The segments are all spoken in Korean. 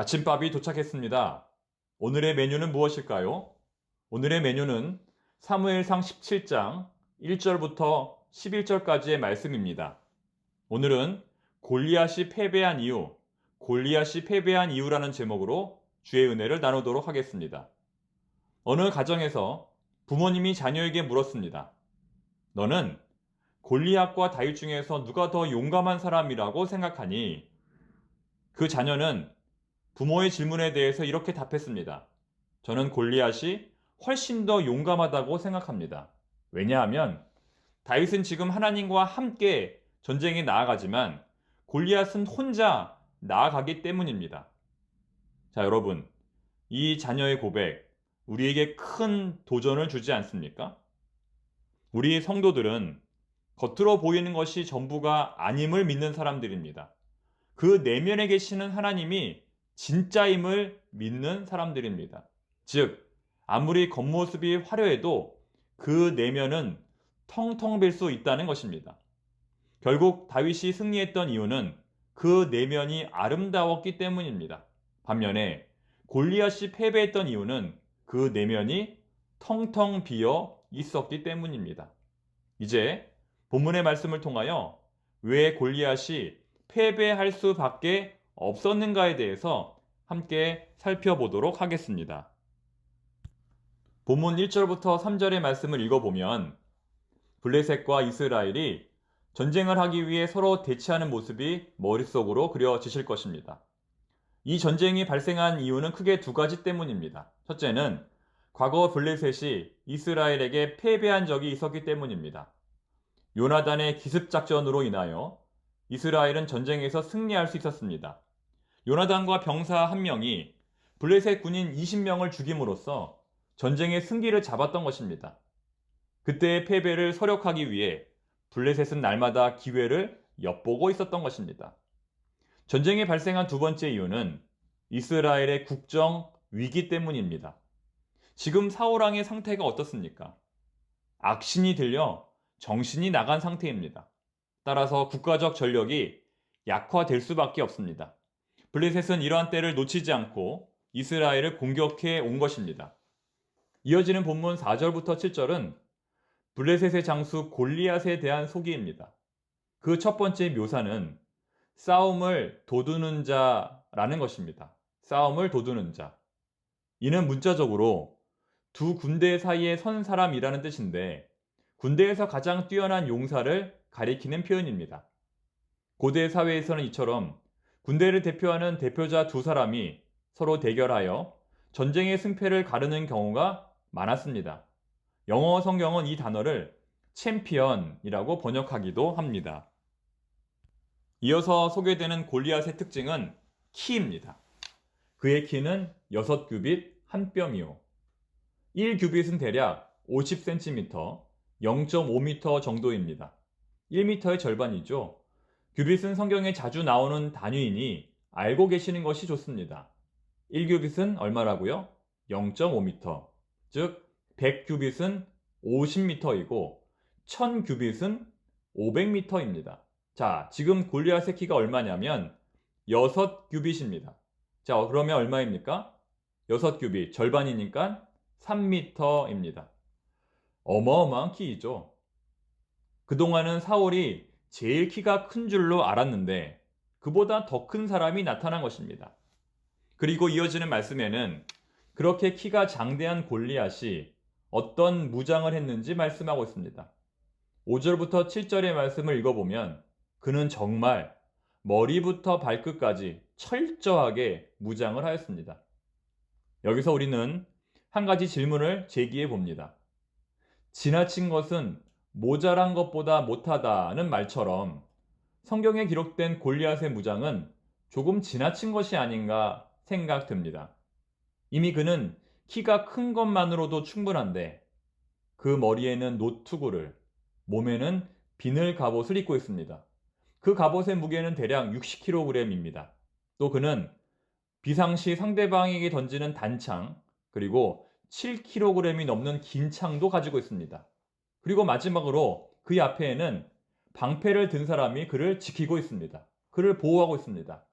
아침밥이 도착했습니다. 오늘의 메뉴는 무엇일까요? 오늘의 메뉴는 사무엘상 17장 1절부터 11절까지의 말씀입니다. 오늘은 골리앗이 패배한 이유라는 제목으로 주의 은혜를 나누도록 하겠습니다. 어느 가정에서 부모님이 자녀에게 물었습니다. 너는 골리앗과 다윗 중에서 누가 더 용감한 사람이라고 생각하니? 그 자녀는 부모의 질문에 대해서 이렇게 답했습니다. 저는 골리앗이 훨씬 더 용감하다고 생각합니다. 왜냐하면 다윗은 지금 하나님과 함께 전쟁에 나아가지만 골리앗은 혼자 나아가기 때문입니다. 자, 여러분, 이 자녀의 고백, 우리에게 큰 도전을 주지 않습니까? 우리 성도들은 겉으로 보이는 것이 전부가 아님을 믿는 사람들입니다. 그 내면에 계시는 하나님이 진짜임을 믿는 사람들입니다. 즉, 아무리 겉모습이 화려해도 그 내면은 텅텅 빌 수 있다는 것입니다. 결국 다윗이 승리했던 이유는 그 내면이 아름다웠기 때문입니다. 반면에 골리앗이 패배했던 이유는 그 내면이 텅텅 비어 있었기 때문입니다. 이제 본문의 말씀을 통하여 왜 골리앗이 패배할 수밖에 없었는가에 대해서 함께 살펴보도록 하겠습니다. 본문 1절부터 3절의 말씀을 읽어보면 블레셋과 이스라엘이 전쟁을 하기 위해 서로 대치하는 모습이 머릿속으로 그려지실 것입니다. 이 전쟁이 발생한 이유는 크게 두 가지 때문입니다. 첫째는 과거 블레셋이 이스라엘에게 패배한 적이 있었기 때문입니다. 요나단의 기습작전으로 인하여 이스라엘은 전쟁에서 승리할 수 있었습니다. 요나단과 병사 한 명이 블레셋 군인 20명을 죽임으로써 전쟁의 승기를 잡았던 것입니다. 그때의 패배를 서력하기 위해 블레셋은 날마다 기회를 엿보고 있었던 것입니다. 전쟁이 발생한 두 번째 이유는 이스라엘의 국정 위기 때문입니다. 지금 사울왕의 상태가 어떻습니까? 악신이 들려 정신이 나간 상태입니다. 따라서 국가적 전력이 약화될 수밖에 없습니다. 블레셋은 이러한 때를 놓치지 않고 이스라엘을 공격해 온 것입니다. 이어지는 본문 4절부터 7절은 블레셋의 장수 골리앗에 대한 소개입니다. 그 첫 번째 묘사는 싸움을 도두는 자라는 것입니다. 싸움을 도두는 자. 이는 문자적으로 두 군대 사이에 선 사람이라는 뜻인데 군대에서 가장 뛰어난 용사를 가리키는 표현입니다. 고대 사회에서는 이처럼 군대를 대표하는 대표자 두 사람이 서로 대결하여 전쟁의 승패를 가르는 경우가 많았습니다. 영어 성경은 이 단어를 챔피언이라고 번역하기도 합니다. 이어서 소개되는 골리앗의 특징은 키입니다. 그의 키는 6규빗 1뼘이요. 1규빗은 대략 50cm, 0.5m 정도입니다. 1m의 절반이죠. 규빗은 성경에 자주 나오는 단위이니 알고 계시는 것이 좋습니다. 1규빗은 얼마라고요? 0.5m. 즉 100규빗은 50m이고 1000규빗은 500m입니다. 자, 지금 골리앗의 키가 얼마냐면 6규빗입니다. 자, 그러면 얼마입니까? 6규빗, 절반이니까 3m입니다. 어마어마한 키이죠. 그동안은 사울이 제일 키가 큰 줄로 알았는데 그보다 더 큰 사람이 나타난 것입니다. 그리고 이어지는 말씀에는 그렇게 키가 장대한 골리앗이 어떤 무장을 했는지 말씀하고 있습니다. 5절부터 7절의 말씀을 읽어보면 그는 정말 머리부터 발끝까지 철저하게 무장을 하였습니다. 여기서 우리는 한 가지 질문을 제기해 봅니다. 지나친 것은 모자란 것보다 못하다는 말처럼 성경에 기록된 골리앗의 무장은 조금 지나친 것이 아닌가 생각됩니다. 이미 그는 키가 큰 것만으로도 충분한데 그 머리에는 노투구를, 몸에는 비늘 갑옷을 입고 있습니다. 그 갑옷의 무게는 대략 60kg입니다. 또 그는 비상시 상대방에게 던지는 단창, 그리고 7kg이 넘는 긴 창도 가지고 있습니다. 그리고 마지막으로 그 앞에는 방패를 든 사람이 그를 지키고 있습니다. 그를 보호하고 있습니다.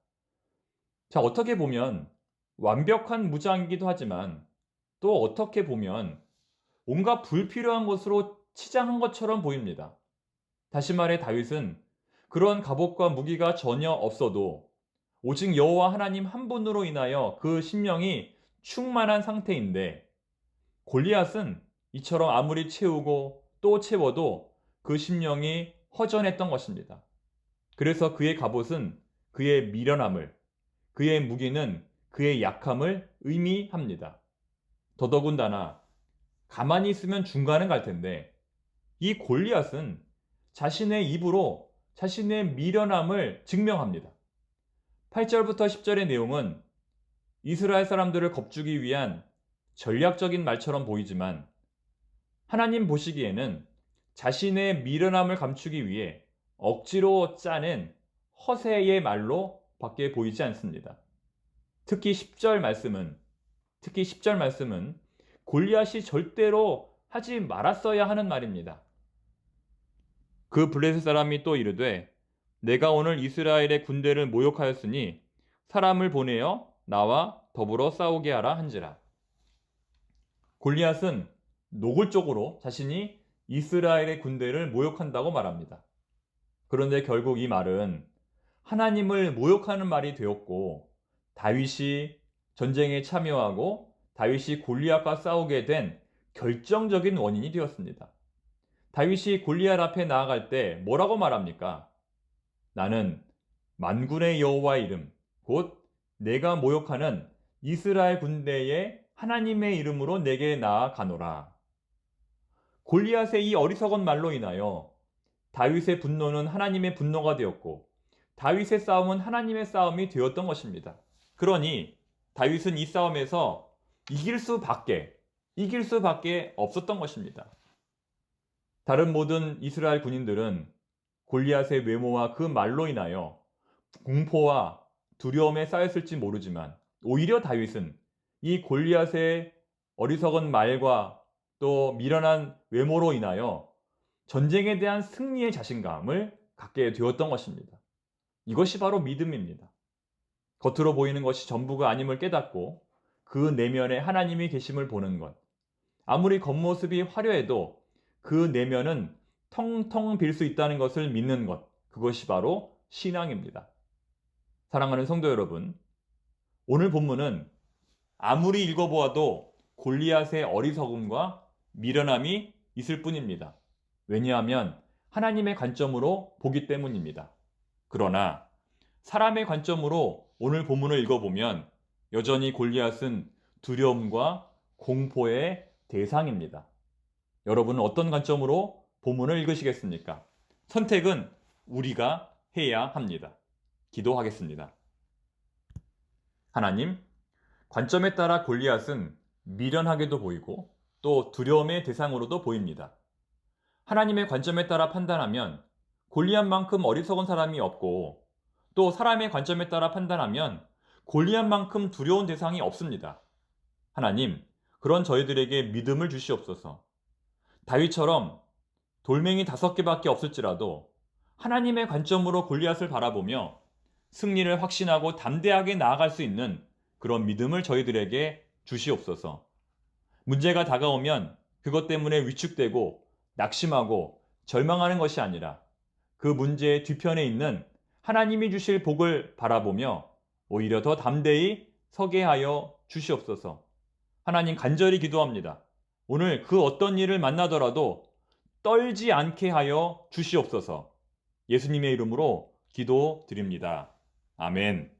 자, 어떻게 보면 완벽한 무장이기도 하지만 또 어떻게 보면 온갖 불필요한 것으로 치장한 것처럼 보입니다. 다시 말해 다윗은 그런 갑옷과 무기가 전혀 없어도 오직 여호와 하나님 한 분으로 인하여 그 심령이 충만한 상태인데, 골리앗은 이처럼 아무리 채우고 또 채워도 그 심령이 허전했던 것입니다. 그래서 그의 갑옷은 그의 미련함을, 그의 무기는 그의 약함을 의미합니다. 더더군다나 가만히 있으면 중간은 갈 텐데 이 골리앗은 자신의 입으로 자신의 미련함을 증명합니다. 8절부터 10절의 내용은 이스라엘 사람들을 겁주기 위한 전략적인 말처럼 보이지만 하나님 보시기에는 자신의 미련함을 감추기 위해 억지로 짜낸 허세의 말로 밖에 보이지 않습니다. 특히 10절 말씀은 골리앗이 절대로 하지 말았어야 하는 말입니다. 그 블레셋 사람이 또 이르되 내가 오늘 이스라엘의 군대를 모욕하였으니 사람을 보내어 나와 더불어 싸우게 하라 한지라. 골리앗은 노골적으로 자신이 이스라엘의 군대를 모욕한다고 말합니다. 그런데 결국 이 말은 하나님을 모욕하는 말이 되었고, 다윗이 전쟁에 참여하고 다윗이 골리앗과 싸우게 된 결정적인 원인이 되었습니다. 다윗이 골리앗 앞에 나아갈 때 뭐라고 말합니까? 나는 만군의 여호와의 이름, 곧 내가 모욕하는 이스라엘 군대의 하나님의 이름으로 내게 나아가노라. 골리앗의 이 어리석은 말로 인하여 다윗의 분노는 하나님의 분노가 되었고, 다윗의 싸움은 하나님의 싸움이 되었던 것입니다. 그러니 다윗은 이 싸움에서 이길 수밖에 없었던 것입니다. 다른 모든 이스라엘 군인들은 골리앗의 외모와 그 말로 인하여 공포와 두려움에 쌓였을지 모르지만, 오히려 다윗은 이 골리앗의 어리석은 말과 또 미련한 외모로 인하여 전쟁에 대한 승리의 자신감을 갖게 되었던 것입니다. 이것이 바로 믿음입니다. 겉으로 보이는 것이 전부가 아님을 깨닫고 그 내면에 하나님이 계심을 보는 것. 아무리 겉모습이 화려해도 그 내면은 텅텅 빌 수 있다는 것을 믿는 것. 그것이 바로 신앙입니다. 사랑하는 성도 여러분, 오늘 본문은 아무리 읽어보아도 골리앗의 어리석음과 미련함이 있을 뿐입니다. 왜냐하면 하나님의 관점으로 보기 때문입니다. 그러나 사람의 관점으로 오늘 본문을 읽어보면 여전히 골리앗은 두려움과 공포의 대상입니다. 여러분은 어떤 관점으로 본문을 읽으시겠습니까? 선택은 우리가 해야 합니다. 기도하겠습니다. 하나님, 관점에 따라 골리앗은 미련하게도 보이고 또 두려움의 대상으로도 보입니다. 하나님의 관점에 따라 판단하면 골리앗만큼 어리석은 사람이 없고, 또 사람의 관점에 따라 판단하면 골리앗만큼 두려운 대상이 없습니다. 하나님, 그런 저희들에게 믿음을 주시옵소서. 다윗처럼 돌멩이 5개밖에 없을지라도 하나님의 관점으로 골리앗을 바라보며 승리를 확신하고 담대하게 나아갈 수 있는 그런 믿음을 저희들에게 주시옵소서. 문제가 다가오면 그것 때문에 위축되고 낙심하고 절망하는 것이 아니라 그 문제의 뒤편에 있는 하나님이 주실 복을 바라보며 오히려 더 담대히 서게 하여 주시옵소서. 하나님, 간절히 기도합니다. 오늘 그 어떤 일을 만나더라도 떨지 않게 하여 주시옵소서. 예수님의 이름으로 기도드립니다. 아멘.